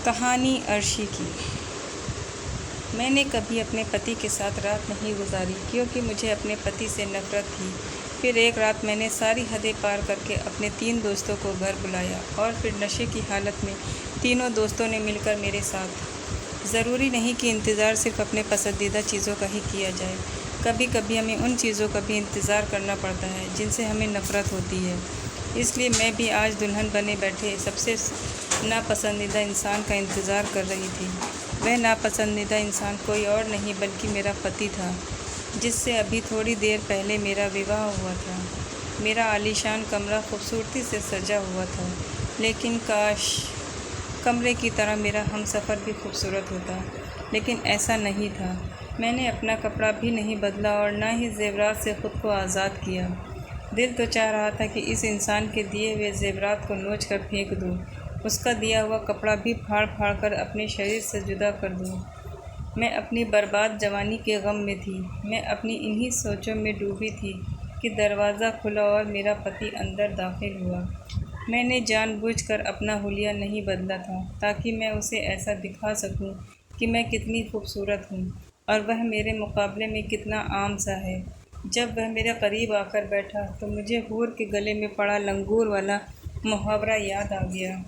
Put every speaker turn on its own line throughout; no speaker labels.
कहानी अर्शी की। मैंने कभी अपने पति के साथ रात नहीं गुजारी क्योंकि मुझे अपने पति से नफ़रत थी। फिर एक रात मैंने सारी हदें पार करके अपने 3 दोस्तों को घर बुलाया और फिर नशे की हालत में तीनों दोस्तों ने मिलकर मेरे साथ। ज़रूरी नहीं कि इंतज़ार सिर्फ़ अपने पसंदीदा चीज़ों का ही किया जाए। कभी कभी हमें उन चीज़ों का भी इंतज़ार करना पड़ता है जिनसे हमें नफ़रत होती है। इसलिए मैं भी आज दुल्हन बने बैठे सबसे नापसंदीदा इंसान का इंतज़ार कर रही थी। वह नापसंदीदा इंसान कोई और नहीं बल्कि मेरा पति था, जिससे अभी थोड़ी देर पहले मेरा विवाह हुआ था। मेरा आलीशान कमरा खूबसूरती से सजा हुआ था, लेकिन काश कमरे की तरह मेरा हमसफ़र भी खूबसूरत होता, लेकिन ऐसा नहीं था। मैंने अपना कपड़ा भी नहीं बदला और ना ही ज़ेवरात से ख़ुद को आज़ाद किया। दिल तो चाह रहा था कि इस इंसान के दिए हुए ज़ेवरात को नोच कर फेंक दूँ, उसका दिया हुआ कपड़ा भी फाड़ फाड़ कर अपने शरीर से जुदा कर दूँ। मैं अपनी बर्बाद जवानी के गम में थी। मैं अपनी इन्हीं सोचों में डूबी थी कि दरवाज़ा खुला और मेरा पति अंदर दाखिल हुआ। मैंने जानबूझकर अपना हुलिया नहीं बदला था ताकि मैं उसे ऐसा दिखा सकूं कि मैं कितनी खूबसूरत हूं और वह मेरे मुकाबले में कितना आम सा है। जब वह मेरे करीब आकर बैठा तो मुझे हूर के गले में पड़ा लंगूर वाला मुहावरा याद आ गया।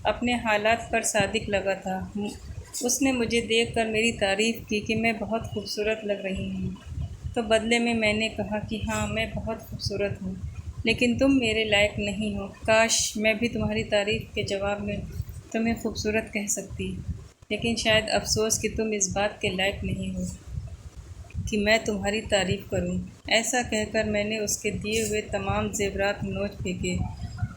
अपने हालात पर सादिक लगा था। उसने मुझे देखकर मेरी तारीफ़ की कि मैं बहुत खूबसूरत लग रही हूँ, तो बदले में मैंने कहा कि हाँ, मैं बहुत खूबसूरत हूँ, लेकिन तुम मेरे लायक नहीं हो। काश मैं भी तुम्हारी तारीफ़ के जवाब में तुम्हें खूबसूरत कह सकती, लेकिन शायद अफसोस कि तुम इस बात के लायक नहीं हो कि मैं तुम्हारी तारीफ़ करूं। ऐसा कहकर मैंने उसके दिए हुए तमाम ज़ेवरात नोच फेंके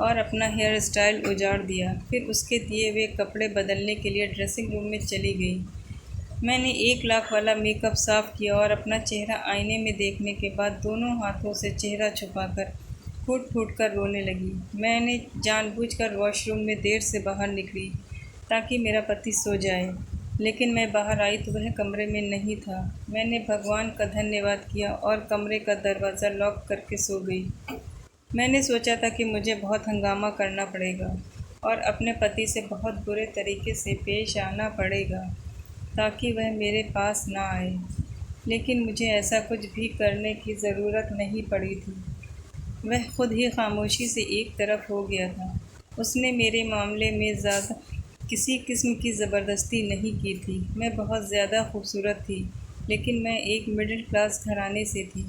और अपना हेयर स्टाइल उजाड़ दिया। फिर उसके दिए हुए कपड़े बदलने के लिए ड्रेसिंग रूम में चली गई। मैंने 1 लाख वाला मेकअप साफ़ किया और अपना चेहरा आईने में देखने के बाद दोनों हाथों से चेहरा छुपाकर फूट फूट कर रोने लगी। मैंने जानबूझकर वॉशरूम में देर से बाहर निकली ताकि मेरा पति सो जाए, लेकिन मैं बाहर आई तो वह कमरे में नहीं था। मैंने भगवान का धन्यवाद किया और कमरे का दरवाज़ा लॉक करके सो गई। मैंने सोचा था कि मुझे बहुत हंगामा करना पड़ेगा और अपने पति से बहुत बुरे तरीके से पेश आना पड़ेगा ताकि वह मेरे पास ना आए, लेकिन मुझे ऐसा कुछ भी करने की ज़रूरत नहीं पड़ी थी। वह खुद ही खामोशी से एक तरफ हो गया था। उसने मेरे मामले में ज़्यादा किसी किस्म की ज़बरदस्ती नहीं की थी। मैं बहुत ज़्यादा खूबसूरत थी, लेकिन मैं एक मिडिल क्लास घराने से थी,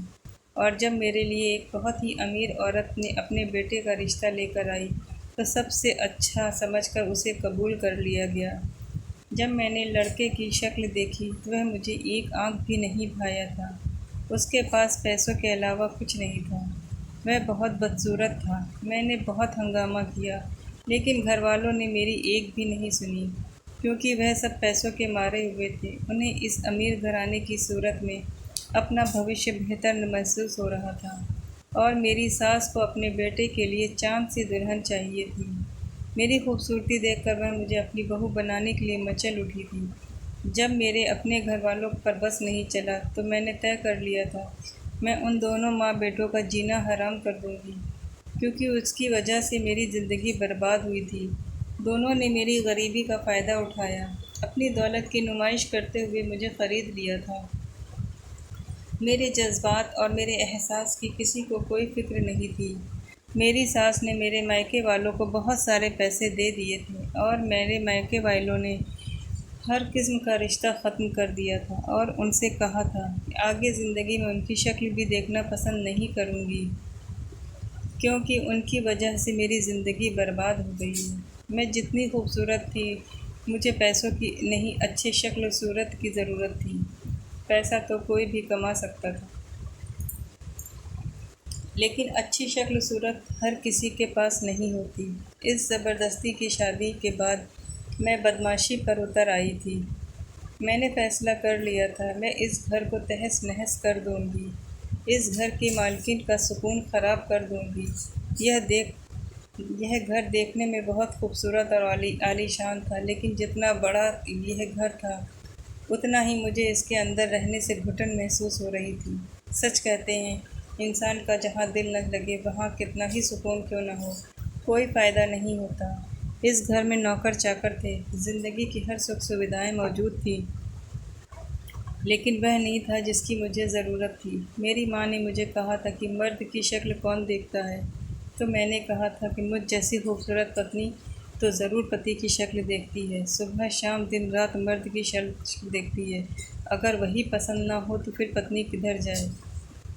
और जब मेरे लिए एक बहुत ही अमीर औरत ने अपने बेटे का रिश्ता लेकर आई तो सबसे अच्छा समझकर उसे कबूल कर लिया गया। जब मैंने लड़के की शक्ल देखी तो वह मुझे एक आंख भी नहीं भाया था। उसके पास पैसों के अलावा कुछ नहीं था। वह बहुत बदसूरत था। मैंने बहुत हंगामा किया, लेकिन घरवालों ने मेरी एक भी नहीं सुनी, क्योंकि वह सब पैसों के मारे हुए थे। उन्हें इस अमीर घराने की सूरत में अपना भविष्य बेहतर महसूस हो रहा था, और मेरी सास को अपने बेटे के लिए चाँद सी दुल्हन चाहिए थी। मेरी खूबसूरती देखकर वह मुझे अपनी बहू बनाने के लिए मचल उठी थी। जब मेरे अपने घरवालों पर बस नहीं चला तो मैंने तय कर लिया था, मैं उन दोनों माँ बेटों का जीना हराम कर दूँगी, क्योंकि उसकी वजह से मेरी ज़िंदगी बर्बाद हुई थी। दोनों ने मेरी गरीबी का फ़ायदा उठाया, अपनी दौलत की नुमाइश करते हुए मुझे ख़रीद लिया था। मेरे जज़्बात और मेरे एहसास की किसी को कोई फ़िक्र नहीं थी। मेरी सास ने मेरे मायके वालों को बहुत सारे पैसे दे दिए थे और मेरे मायके वालों ने हर किस्म का रिश्ता ख़त्म कर दिया था और उनसे कहा था कि आगे ज़िंदगी में उनकी शक्ल भी देखना पसंद नहीं करूँगी, क्योंकि उनकी वजह से मेरी ज़िंदगी बर्बाद हो गई है। मैं जितनी खूबसूरत थी, मुझे पैसों की नहीं, अच्छे शक्ल सूरत की ज़रूरत थी। पैसा तो कोई भी कमा सकता था, लेकिन अच्छी शक्ल सूरत हर किसी के पास नहीं होती। इस ज़बरदस्ती की शादी के बाद मैं बदमाशी पर उतर आई थी। मैंने फ़ैसला कर लिया था, मैं इस घर को तहस नहस कर दूँगी। इस घर की मालकिन का सुकून ख़राब कर दूँगी। यह घर देखने में बहुत खूबसूरत और आलीशान था, लेकिन जितना बड़ा यह घर था, उतना ही मुझे इसके अंदर रहने से घुटन महसूस हो रही थी। सच कहते हैं, इंसान का जहाँ दिल न लगे वहाँ कितना ही सुकून क्यों न हो, कोई फ़ायदा नहीं होता। इस घर में नौकर चाकर थे, ज़िंदगी की हर सुख सुविधाएं मौजूद थी, लेकिन वह नहीं था जिसकी मुझे ज़रूरत थी। मेरी माँ ने मुझे कहा था कि मर्द की शक्ल कौन देखता है, तो मैंने कहा था कि मुझ जैसी खूबसूरत पत्नी तो ज़रूर पति की शक्ल देखती है। सुबह शाम दिन रात मर्द की शक्ल देखती है। अगर वही पसंद ना हो तो फिर पत्नी किधर जाए।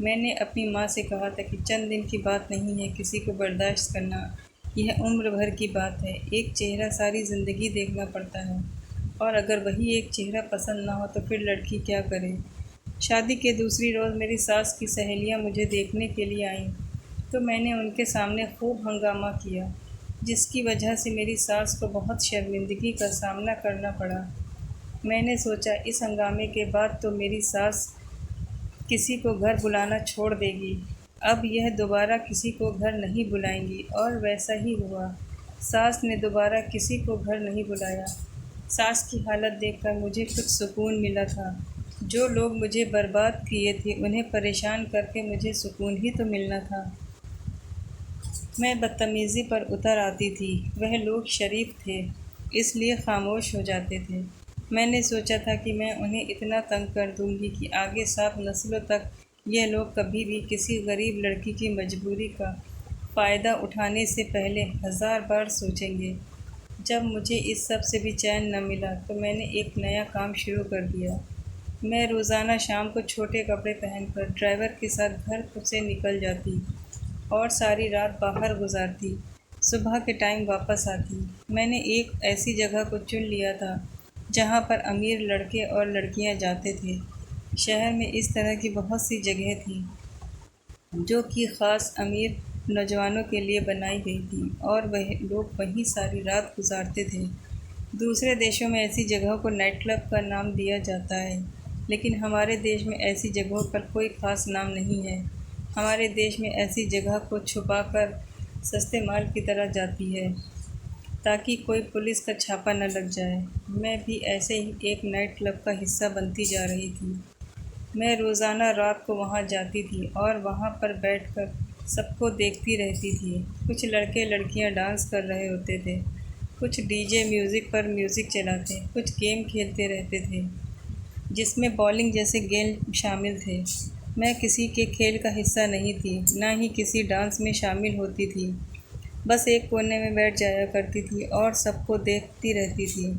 मैंने अपनी माँ से कहा था कि चंद दिन की बात नहीं है किसी को बर्दाश्त करना, यह उम्र भर की बात है। एक चेहरा सारी ज़िंदगी देखना पड़ता है, और अगर वही एक चेहरा पसंद ना हो तो फिर लड़की क्या करे। शादी के दूसरी रोज़ मेरी सास की सहेलियां मुझे देखने के लिए आईं, तो मैंने उनके सामने खूब हंगामा किया, जिसकी वजह से मेरी सास को बहुत शर्मिंदगी का सामना करना पड़ा। मैंने सोचा इस हंगामे के बाद तो मेरी सास किसी को घर बुलाना छोड़ देगी, अब यह दोबारा किसी को घर नहीं बुलाएंगी। और वैसा ही हुआ। सास ने दोबारा किसी को घर नहीं बुलाया। सास की हालत देखकर मुझे कुछ सुकून मिला था। जो लोग मुझे बर्बाद किए थे उन्हें परेशान करके मुझे सुकून ही तो मिलना था। मैं बदतमीज़ी पर उतर आती थी, वह लोग शरीफ थे इसलिए खामोश हो जाते थे। मैंने सोचा था कि मैं उन्हें इतना तंग कर दूंगी कि आगे 7 नस्लों तक यह लोग कभी भी किसी गरीब लड़की की मजबूरी का फ़ायदा उठाने से पहले 1000 बार सोचेंगे। जब मुझे इस सब से भी चैन न मिला तो मैंने एक नया काम शुरू कर दिया। मैं रोज़ाना शाम को छोटे कपड़े पहनकर ड्राइवर के साथ घर से निकल जाती और सारी रात बाहर गुजारती। सुबह के टाइम वापस आती। मैंने एक ऐसी जगह को चुन लिया था जहाँ पर अमीर लड़के और लड़कियाँ जाते थे। शहर में इस तरह की बहुत सी जगह थी जो कि ख़ास अमीर नौजवानों के लिए बनाई गई थी, और वह लोग वहीं सारी रात गुजारते थे। दूसरे देशों में ऐसी जगहों को नाइट क्लब का नाम दिया जाता है, लेकिन हमारे देश में ऐसी जगहों पर कोई ख़ास नाम नहीं है। हमारे देश में ऐसी जगह को छुपाकर सस्ते माल की तरह जाती है ताकि कोई पुलिस का छापा न लग जाए। मैं भी ऐसे ही एक नाइट क्लब का हिस्सा बनती जा रही थी। मैं रोज़ाना रात को वहाँ जाती थी और वहाँ पर बैठकर सबको देखती रहती थी। कुछ लड़के लड़कियाँ डांस कर रहे होते थे, कुछ डीजे म्यूज़िक पर म्यूज़िक चलाते, कुछ गेम खेलते रहते थे जिसमें बॉलिंग जैसे गेम शामिल थे। मैं किसी के खेल का हिस्सा नहीं थी, ना ही किसी डांस में शामिल होती थी। बस एक कोने में बैठ जाया करती थी और सबको देखती रहती थी।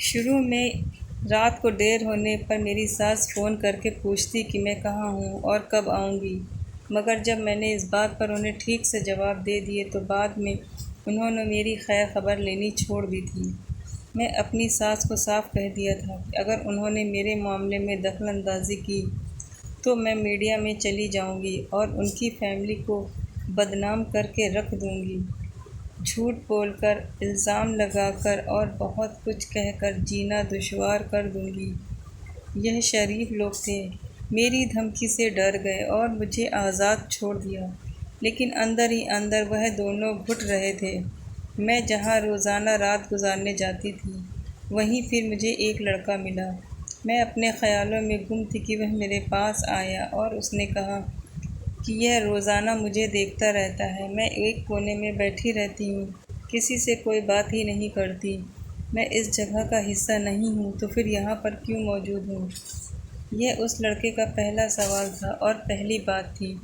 शुरू में रात को देर होने पर मेरी सास फ़ोन करके पूछती कि मैं कहाँ हूँ और कब आऊँगी, मगर जब मैंने इस बात पर उन्हें ठीक से जवाब दे दिए तो बाद में उन्होंने मेरी खैर खबर लेनी छोड़ दी थी। मैं अपनी सास को साफ कह दिया था कि अगर उन्होंने मेरे मामले में दखल अंदाज़ी की तो मैं मीडिया में चली जाऊंगी और उनकी फैमिली को बदनाम करके रख दूंगी। झूठ बोलकर, इल्ज़ाम लगाकर और बहुत कुछ कहकर जीना दुश्वार कर दूंगी। यह शरीफ लोग थे, मेरी धमकी से डर गए और मुझे आज़ाद छोड़ दिया, लेकिन अंदर ही अंदर वह दोनों घुट रहे थे। मैं जहाँ रोज़ाना रात गुजारने जाती थी वहीं फिर मुझे एक लड़का मिला। मैं अपने ख़यालों में गुम थी कि वह मेरे पास आया और उसने कहा कि यह रोज़ाना मुझे देखता रहता है। मैं एक कोने में बैठी रहती हूँ, किसी से कोई बात ही नहीं करती। मैं इस जगह का हिस्सा नहीं हूँ तो फिर यहाँ पर क्यों मौजूद हूँ। यह उस लड़के का पहला सवाल था और पहली बात थी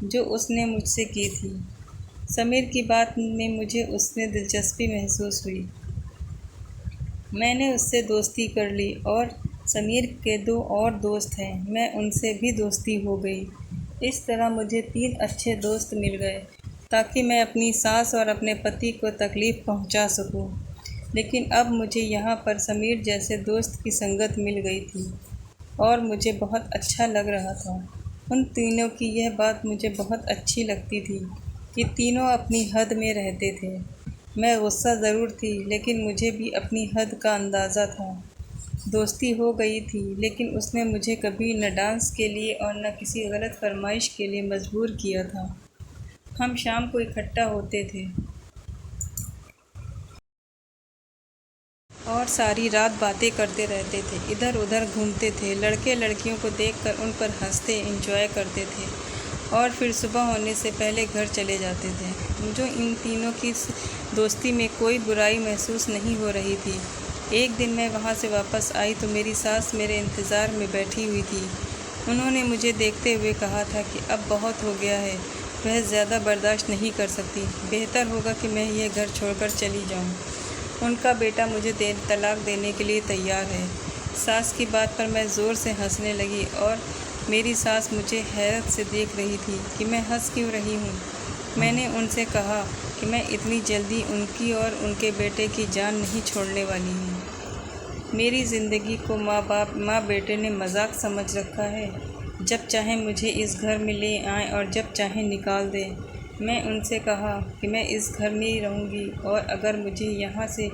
जो उसने मुझसे की थी। समीर की बात में मुझे उसमें दिलचस्पी महसूस हुई। मैंने उससे दोस्ती कर ली और समीर के 2 और दोस्त हैं, मैं उनसे भी दोस्ती हो गई। इस तरह मुझे 3 अच्छे दोस्त मिल गए ताकि मैं अपनी सास और अपने पति को तकलीफ़ पहुंचा सकूं। लेकिन अब मुझे यहाँ पर समीर जैसे दोस्त की संगत मिल गई थी और मुझे बहुत अच्छा लग रहा था। उन तीनों की यह बात मुझे बहुत अच्छी लगती थी कि तीनों अपनी हद में रहते थे। मैं गुस्सा ज़रूर थी, लेकिन मुझे भी अपनी हद का अंदाज़ा था। दोस्ती हो गई थी, लेकिन उसने मुझे कभी न डांस के लिए और न किसी गलत फरमाइश के लिए मजबूर किया था। हम शाम को इकट्ठा होते थे और सारी रात बातें करते रहते थे, इधर उधर घूमते थे। लड़के लड़कियों को देखकर उन पर हंसते एंजॉय करते थे और फिर सुबह होने से पहले घर चले जाते थे। मुझे इन तीनों की दोस्ती में कोई बुराई महसूस नहीं हो रही थी। एक दिन मैं वहाँ से वापस आई तो मेरी सास मेरे इंतज़ार में बैठी हुई थी। उन्होंने मुझे देखते हुए कहा था कि अब बहुत हो गया है, वह ज़्यादा बर्दाश्त नहीं कर सकती, बेहतर होगा कि मैं यह घर छोड़कर चली जाऊँ। उनका बेटा मुझे तलाक देने के लिए तैयार है। सास की बात पर मैं ज़ोर से हंसने लगी और मेरी सास मुझे हैरत से देख रही थी कि मैं हंस क्यों रही हूँ। मैंने उनसे कहा कि मैं इतनी जल्दी उनकी और उनके बेटे की जान नहीं छोड़ने वाली हूँ। मेरी ज़िंदगी को माँ बेटे ने मजाक समझ रखा है। जब चाहे मुझे इस घर में ले आएँ और जब चाहे निकाल दें। मैं उनसे कहा कि मैं इस घर में ही रहूँगी और अगर मुझे यहाँ से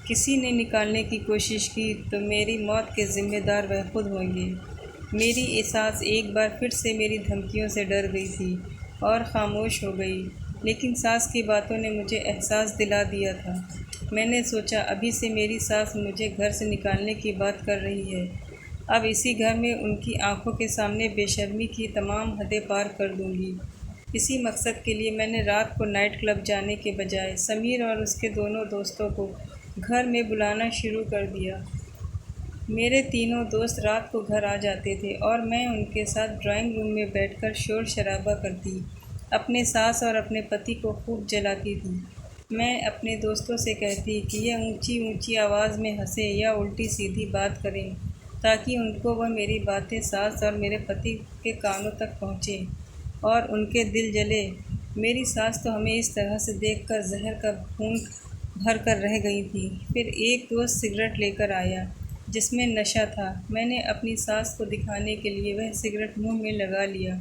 किसी ने निकालने की कोशिश की तो मेरी मौत के ज़िम्मेदार वह खुद होंगे। मेरी सास एक बार फिर से मेरी धमकियों से डर गई थी और ख़ामोश हो गई, लेकिन सास की बातों ने मुझे एहसास दिला दिया था। मैंने सोचा अभी से मेरी सास मुझे घर से निकालने की बात कर रही है। अब इसी घर में उनकी आंखों के सामने बेशर्मी की तमाम हदें पार कर दूंगी। इसी मकसद के लिए मैंने रात को नाइट क्लब जाने के बजाय समीर और उसके दोनों दोस्तों को घर में बुलाना शुरू कर दिया। मेरे तीनों दोस्त रात को घर आ जाते थे और मैं उनके साथ ड्राइंग रूम में बैठकर शोर शराबा करती, अपने सास और अपने पति को खूब जलाती थी। मैं अपने दोस्तों से कहती कि यह ऊंची ऊंची आवाज़ में हंसे या उल्टी सीधी बात करें, ताकि उनको वह मेरी बातें सास और मेरे पति के कानों तक पहुँचें और उनके दिल जले। मेरी सास तो हमें इस तरह से देखकर जहर का घूंट भर कर रह गई थी। फिर एक दोस्त सिगरेट लेकर आया जिसमें नशा था। मैंने अपनी सास को दिखाने के लिए वह सिगरेट मुंह में लगा लिया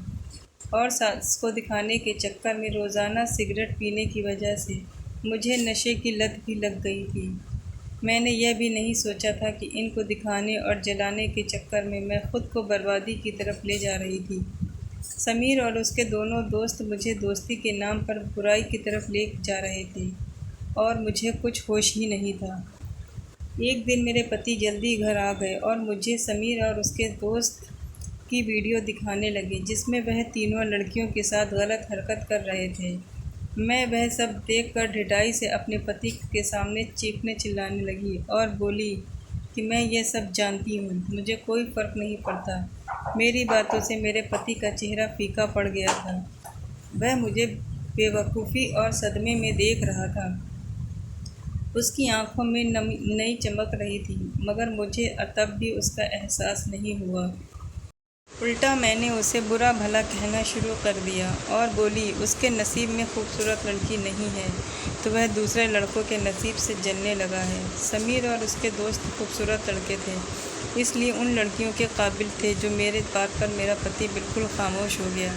और सास को दिखाने के चक्कर में रोज़ाना सिगरेट पीने की वजह से मुझे नशे की लत भी लग गई थी। मैंने यह भी नहीं सोचा था कि इनको दिखाने और जलाने के चक्कर में मैं खुद को बर्बादी की तरफ ले जा रही थी। समीर और उसके दोनों दोस्त मुझे दोस्ती के नाम पर बुराई की तरफ ले जा रहे थे और मुझे कुछ होश ही नहीं था। एक दिन मेरे पति जल्दी घर आ गए और मुझे समीर और उसके दोस्त की वीडियो दिखाने लगे जिसमें वह तीनों लड़कियों के साथ गलत हरकत कर रहे थे। मैं वह सब देखकर ढिठाई से अपने पति के सामने चीखने चिल्लाने लगी और बोली कि मैं यह सब जानती हूँ, मुझे कोई फ़र्क नहीं पड़ता। मेरी बातों से मेरे पति का चेहरा फीका पड़ गया था। वह मुझे बेवकूफ़ी और सदमे में देख रहा था। उसकी आंखों में नई चमक रही थी, मगर मुझे तब भी उसका एहसास नहीं हुआ। उल्टा मैंने उसे बुरा भला कहना शुरू कर दिया और बोली उसके नसीब में खूबसूरत लड़की नहीं है तो वह दूसरे लड़कों के नसीब से जलने लगा है। समीर और उसके दोस्त खूबसूरत लड़के थे, इसलिए उन लड़कियों के काबिल थे। जो मेरे बात पर मेरा पति बिल्कुल खामोश हो गया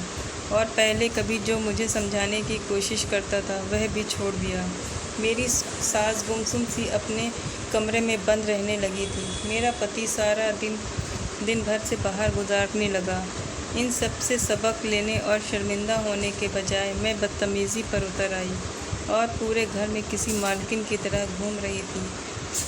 और पहले कभी जो मुझे समझाने की कोशिश करता था वह भी छोड़ दिया। मेरी सास गुमसुम सी अपने कमरे में बंद रहने लगी थी। मेरा पति सारा दिन भर से बाहर गुजारने लगा। इन सब से सबक लेने और शर्मिंदा होने के बजाय मैं बदतमीज़ी पर उतर आई और पूरे घर में किसी मालकिन की तरह घूम रही थी।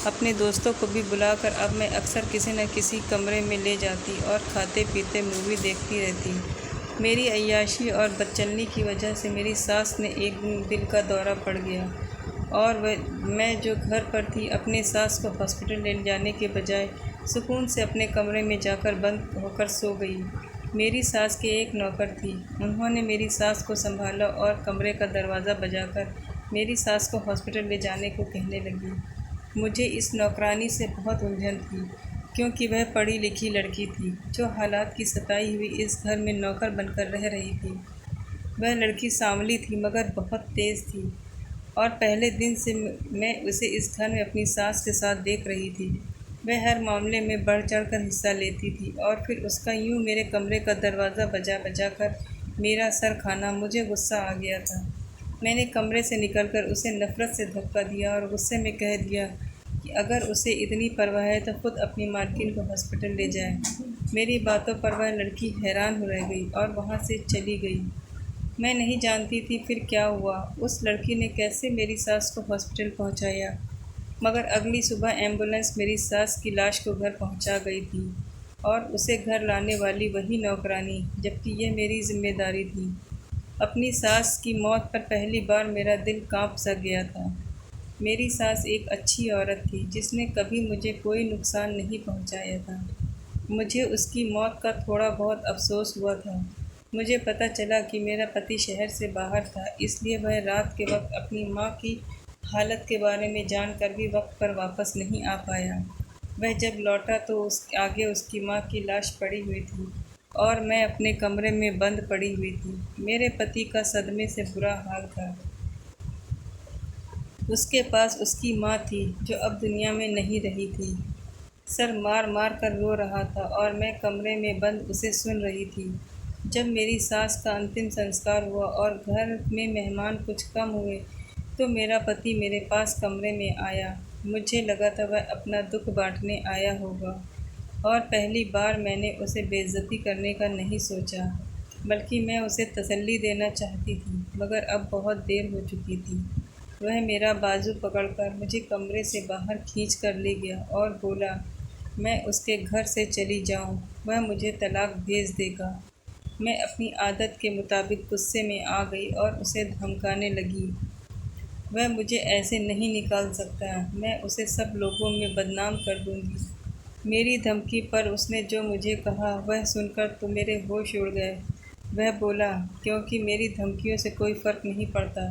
अपने दोस्तों को भी बुलाकर अब मैं अक्सर किसी न किसी कमरे में ले जाती और खाते पीते मूवी देखती रहती। मेरी अय्याशी और बदचलनी की वजह से मेरी सास ने एक दिन दिल का दौरा पड़ गया और मैं जो घर पर थी अपने सास को हॉस्पिटल ले जाने के बजाय सुकून से अपने कमरे में जाकर बंद होकर सो गई। मेरी सास के एक नौकर थी, उन्होंने मेरी सास को संभाला और कमरे का दरवाज़ा बजाकर मेरी सास को हॉस्पिटल ले जाने को कहने लगी। मुझे इस नौकरानी से बहुत उलझन थी, क्योंकि वह पढ़ी लिखी लड़की थी जो हालात की सताई हुई इस घर में नौकर बनकर रह रही थी। वह लड़की सांवली थी मगर बहुत तेज़ थी और पहले दिन से मैं उसे इस घर में अपनी सास के साथ देख रही थी। वह हर मामले में बढ़ चढ़कर हिस्सा लेती थी और फिर उसका यूं मेरे कमरे का दरवाज़ा बजा कर मेरा सर खाना। मुझे गुस्सा आ गया था। मैंने कमरे से निकलकर उसे नफ़रत से धक्का दिया और गुस्से में कह दिया कि अगर उसे इतनी परवाह है तो खुद अपनी मालकिन को हॉस्पिटल ले जाए। मेरी बातों पर वह लड़की हैरान हो रह गई और वहाँ से चली गई। मैं नहीं जानती थी फिर क्या हुआ, उस लड़की ने कैसे मेरी सास को हॉस्पिटल पहुँचाया, मगर अगली सुबह एम्बुलेंस मेरी सास की लाश को घर पहुंचा गई थी और उसे घर लाने वाली वही नौकरानी, जबकि यह मेरी जिम्मेदारी थी। अपनी सास की मौत पर पहली बार मेरा दिल कांप सा गया था। मेरी सास एक अच्छी औरत थी जिसने कभी मुझे कोई नुकसान नहीं पहुंचाया था। मुझे उसकी मौत का थोड़ा बहुत अफसोस हुआ था। मुझे पता चला कि मेरा पति शहर से बाहर था, इसलिए वह रात के वक्त अपनी माँ की हालत के बारे में जानकर भी वक्त पर वापस नहीं आ पाया। वह जब लौटा तो आगे उसकी माँ की लाश पड़ी हुई थी और मैं अपने कमरे में बंद पड़ी हुई थी। मेरे पति का सदमे से बुरा हाल था। उसके पास उसकी माँ थी जो अब दुनिया में नहीं रही थी। सर मार मार कर रो रहा था और मैं कमरे में बंद उसे सुन रही थी। जब मेरी सास का अंतिम संस्कार हुआ और घर में मेहमान कुछ कम हुए तो मेरा पति मेरे पास कमरे में आया। मुझे लगा था वह अपना दुख बांटने आया होगा और पहली बार मैंने उसे बेइज्जती करने का नहीं सोचा, बल्कि मैं उसे तसल्ली देना चाहती थी, मगर अब बहुत देर हो चुकी थी। वह मेरा बाजू पकड़कर मुझे कमरे से बाहर खींच कर ले गया और बोला, मैं उसके घर से चली जाऊं, वह मुझे तलाक भेज देगा। मैं अपनी आदत के मुताबिक गुस्से में आ गई और उसे धमकाने लगी। वह मुझे ऐसे नहीं निकाल सकता, मैं उसे सब लोगों में बदनाम कर दूंगी। मेरी धमकी पर उसने जो मुझे कहा वह सुनकर तो मेरे होश उड़ गए। वह बोला, क्योंकि मेरी धमकियों से कोई फ़र्क नहीं पड़ता।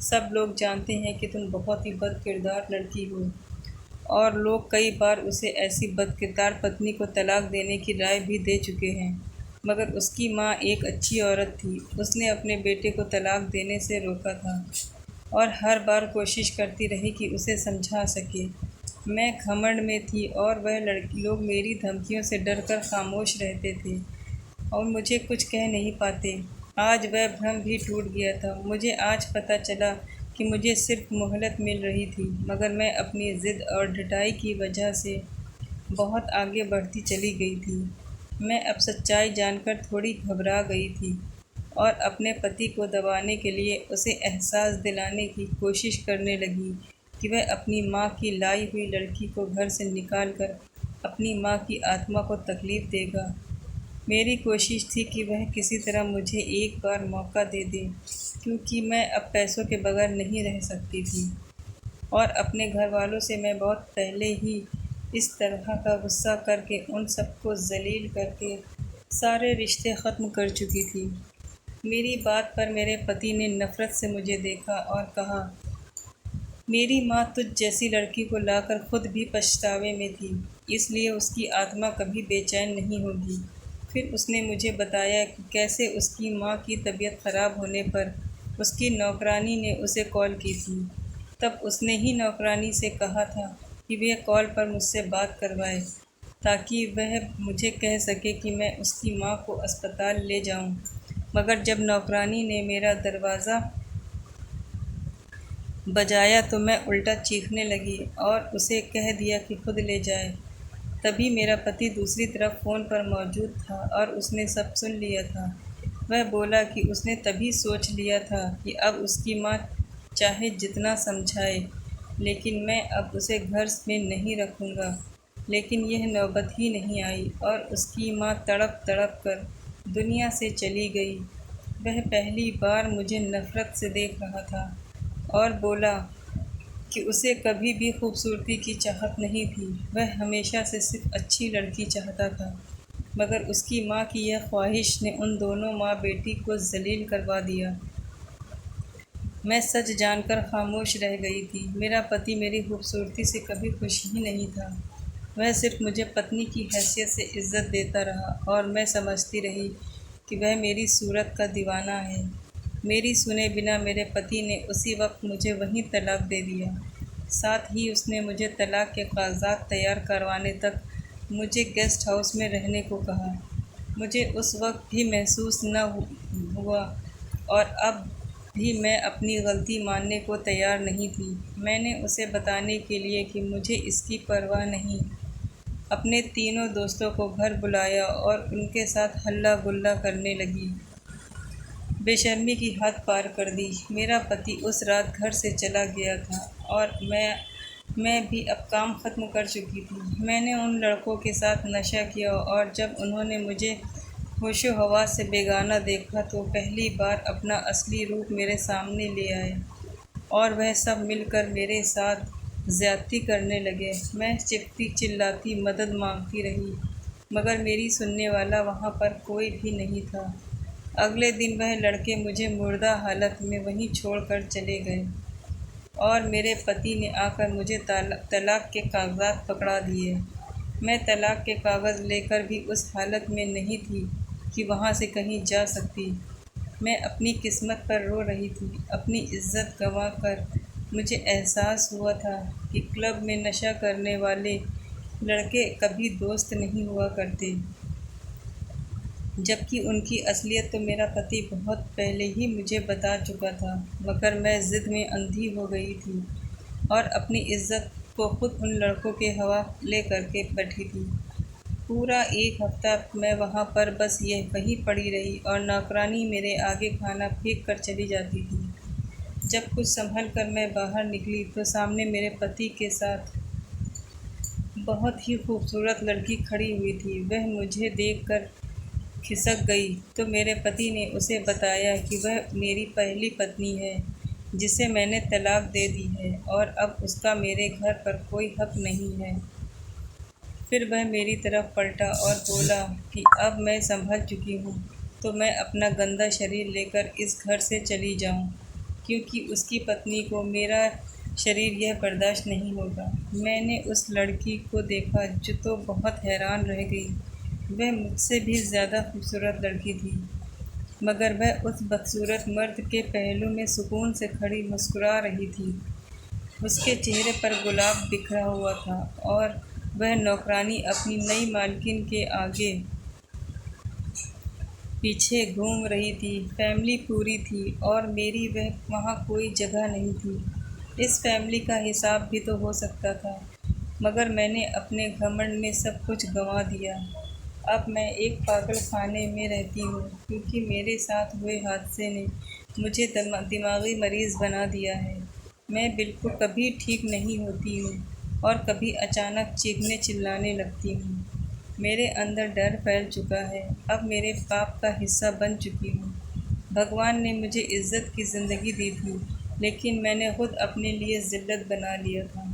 सब लोग जानते हैं कि तुम बहुत ही बदकिरदार लड़की हो और लोग कई बार उसे ऐसी बदकिरदार पत्नी को तलाक देने की राय भी दे चुके हैं। मगर उसकी माँ एक अच्छी औरत थी। उसने अपने बेटे को तलाक देने से रोका था और हर बार कोशिश करती रही कि उसे समझा सके। मैं घमंड में थी और वह लड़की लोग मेरी धमकियों से डरकर खामोश रहते थे और मुझे कुछ कह नहीं पाते। आज वह भ्रम भी टूट गया था। मुझे आज पता चला कि मुझे सिर्फ मोहलत मिल रही थी, मगर मैं अपनी ज़िद और ढिठाई की वजह से बहुत आगे बढ़ती चली गई थी। मैं अब सच्चाई जानकर थोड़ी घबरा गई थी और अपने पति को दबाने के लिए उसे एहसास दिलाने की कोशिश करने लगी कि वह अपनी माँ की लाई हुई लड़की को घर से निकाल कर अपनी माँ की आत्मा को तकलीफ़ देगा। मेरी कोशिश थी कि वह किसी तरह मुझे एक बार मौका दे दे, क्योंकि मैं अब पैसों के बगैर नहीं रह सकती थी और अपने घर वालों से मैं बहुत पहले ही इस तरह का गुस्सा करके उन सबको ज़लील करके सारे रिश्ते ख़त्म कर चुकी थी। मेरी बात पर मेरे पति ने नफ़रत से मुझे देखा और कहा, मेरी माँ तुझ जैसी लड़की को लाकर खुद भी पछतावे में थी, इसलिए उसकी आत्मा कभी बेचैन नहीं होगी। फिर उसने मुझे बताया कि कैसे उसकी माँ की तबीयत ख़राब होने पर उसकी नौकरानी ने उसे कॉल की थी। तब उसने ही नौकरानी से कहा था कि वह कॉल पर मुझसे बात करवाए, ताकि वह मुझे कह सके कि मैं उसकी माँ को अस्पताल ले जाऊं। मगर जब नौकरानी ने मेरा दरवाज़ा बजाया तो मैं उल्टा चीखने लगी और उसे कह दिया कि खुद ले जाए। तभी मेरा पति दूसरी तरफ फ़ोन पर मौजूद था और उसने सब सुन लिया था। वह बोला कि उसने तभी सोच लिया था कि अब उसकी माँ चाहे जितना समझाए, लेकिन मैं अब उसे घर में नहीं रखूँगा। लेकिन यह नौबत ही नहीं आई और उसकी माँ तड़प तड़प कर दुनिया से चली गई। वह पहली बार मुझे नफ़रत से देख रहा था और बोला कि उसे कभी भी खूबसूरती की चाहत नहीं थी। वह हमेशा से सिर्फ अच्छी लड़की चाहता था, मगर उसकी माँ की यह ख्वाहिश ने उन दोनों माँ बेटी को ज़लील करवा दिया। मैं सच जानकर खामोश रह गई थी। मेरा पति मेरी खूबसूरती से कभी खुश ही नहीं था। वह सिर्फ मुझे पत्नी की हैसियत से इज़्ज़त देता रहा और मैं समझती रही कि वह मेरी सूरत का दीवाना है। मेरी सुने बिना मेरे पति ने उसी वक्त मुझे वहीं तलाक दे दिया। साथ ही उसने मुझे तलाक के कागजात तैयार करवाने तक मुझे गेस्ट हाउस में रहने को कहा। मुझे उस वक्त भी महसूस न हुआ और अब भी मैं अपनी गलती मानने को तैयार नहीं थी। मैंने उसे बताने के लिए कि मुझे इसकी परवाह नहीं, अपने तीनों दोस्तों को घर बुलाया और उनके साथ हल्ला गुल्ला करने लगी। बेशर्मी की हद पार कर दी। मेरा पति उस रात घर से चला गया था और मैं भी अब काम ख़त्म कर चुकी थी। मैंने उन लड़कों के साथ नशा किया और जब उन्होंने मुझे होशो हवास से बेगाना देखा तो पहली बार अपना असली रूप मेरे सामने ले आए और वह सब मिलकर मेरे साथ ज़्यादती करने लगे। मैं चिल्लाती चिल्लाती मदद मांगती रही मगर मेरी सुनने वाला वहाँ पर कोई भी नहीं था। अगले दिन वह लड़के मुझे मुर्दा हालत में वहीं छोड़कर चले गए और मेरे पति ने आकर मुझे तलाक के कागजात पकड़ा दिए। मैं तलाक के कागज़ लेकर भी उस हालत में नहीं थी कि वहाँ से कहीं जा सकती। मैं अपनी किस्मत पर रो रही थी, अपनी इज्जत गंवा कर। मुझे एहसास हुआ था कि क्लब में नशा करने वाले लड़के कभी दोस्त नहीं हुआ करते, जबकि उनकी असलियत तो मेरा पति बहुत पहले ही मुझे बता चुका था। मगर मैं ज़िद में अंधी हो गई थी और अपनी इज्जत को खुद उन लड़कों के हवाले करके बैठी थी। पूरा एक हफ्ता मैं वहाँ पर बस वहीं पड़ी रही और नौकरानी मेरे आगे खाना फेंक कर चली जाती थी। जब कुछ संभल कर मैं बाहर निकली तो सामने मेरे पति के साथ बहुत ही खूबसूरत लड़की खड़ी हुई थी। वह मुझे देखकर खिसक गई तो मेरे पति ने उसे बताया कि वह मेरी पहली पत्नी है जिसे मैंने तलाक दे दी है और अब उसका मेरे घर पर कोई हक नहीं है। फिर वह मेरी तरफ पलटा और बोला कि अब मैं संभल चुकी हूँ तो मैं अपना गंदा शरीर लेकर इस घर से चली जाऊँ, क्योंकि उसकी पत्नी को मेरा शरीर यह बर्दाश्त नहीं होगा। मैंने उस लड़की को देखा जो तो बहुत हैरान रह गई। वह मुझसे भी ज़्यादा खूबसूरत लड़की थी, मगर वह उस बदसूरत मर्द के पहलू में सुकून से खड़ी मुस्कुरा रही थी। उसके चेहरे पर गुलाब बिखरा हुआ था और वह नौकरानी अपनी नई मालकिन के आगे पीछे घूम रही थी। फैमिली पूरी थी और मेरी वहाँ कोई जगह नहीं थी। इस फैमिली का हिसाब भी तो हो सकता था, मगर मैंने अपने घमंड में सब कुछ गंवा दिया। अब मैं एक पागल खाने में रहती हूँ, क्योंकि मेरे साथ हुए हादसे ने मुझे दिमागी मरीज़ बना दिया है। मैं बिल्कुल कभी ठीक नहीं होती हूँ और कभी अचानक चीखने चिल्लाने लगती हूँ। मेरे अंदर डर फैल चुका है। अब मेरे पाप का हिस्सा बन चुकी हूँ। भगवान ने मुझे इज़्ज़त की ज़िंदगी दी थी, लेकिन मैंने खुद अपने लिए ज़िल्लत बना लिया था।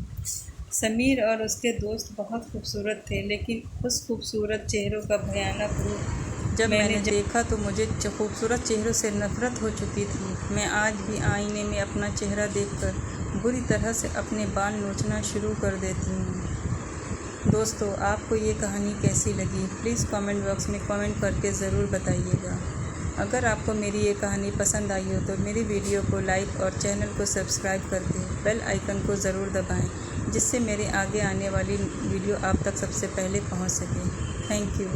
समीर और उसके दोस्त बहुत खूबसूरत थे, लेकिन उस खूबसूरत चेहरों का भयानक रूप जब मैंने देखा तो मुझे खूबसूरत चेहरों से नफ़रत हो चुकी थी। मैं आज भी आईने में अपना चेहरा देखकर बुरी तरह से अपने बाल नोचना शुरू कर देती हूँ। दोस्तों, आपको ये कहानी कैसी लगी? प्लीज़ कमेंट बॉक्स में कमेंट करके ज़रूर बताइएगा। अगर आपको मेरी ये कहानी पसंद आई हो तो मेरी वीडियो को लाइक और चैनल को सब्सक्राइब करके बेल आइकन को ज़रूर दबाएं, जिससे मेरे आगे आने वाली वीडियो आप तक सबसे पहले पहुंच सके। Thank you.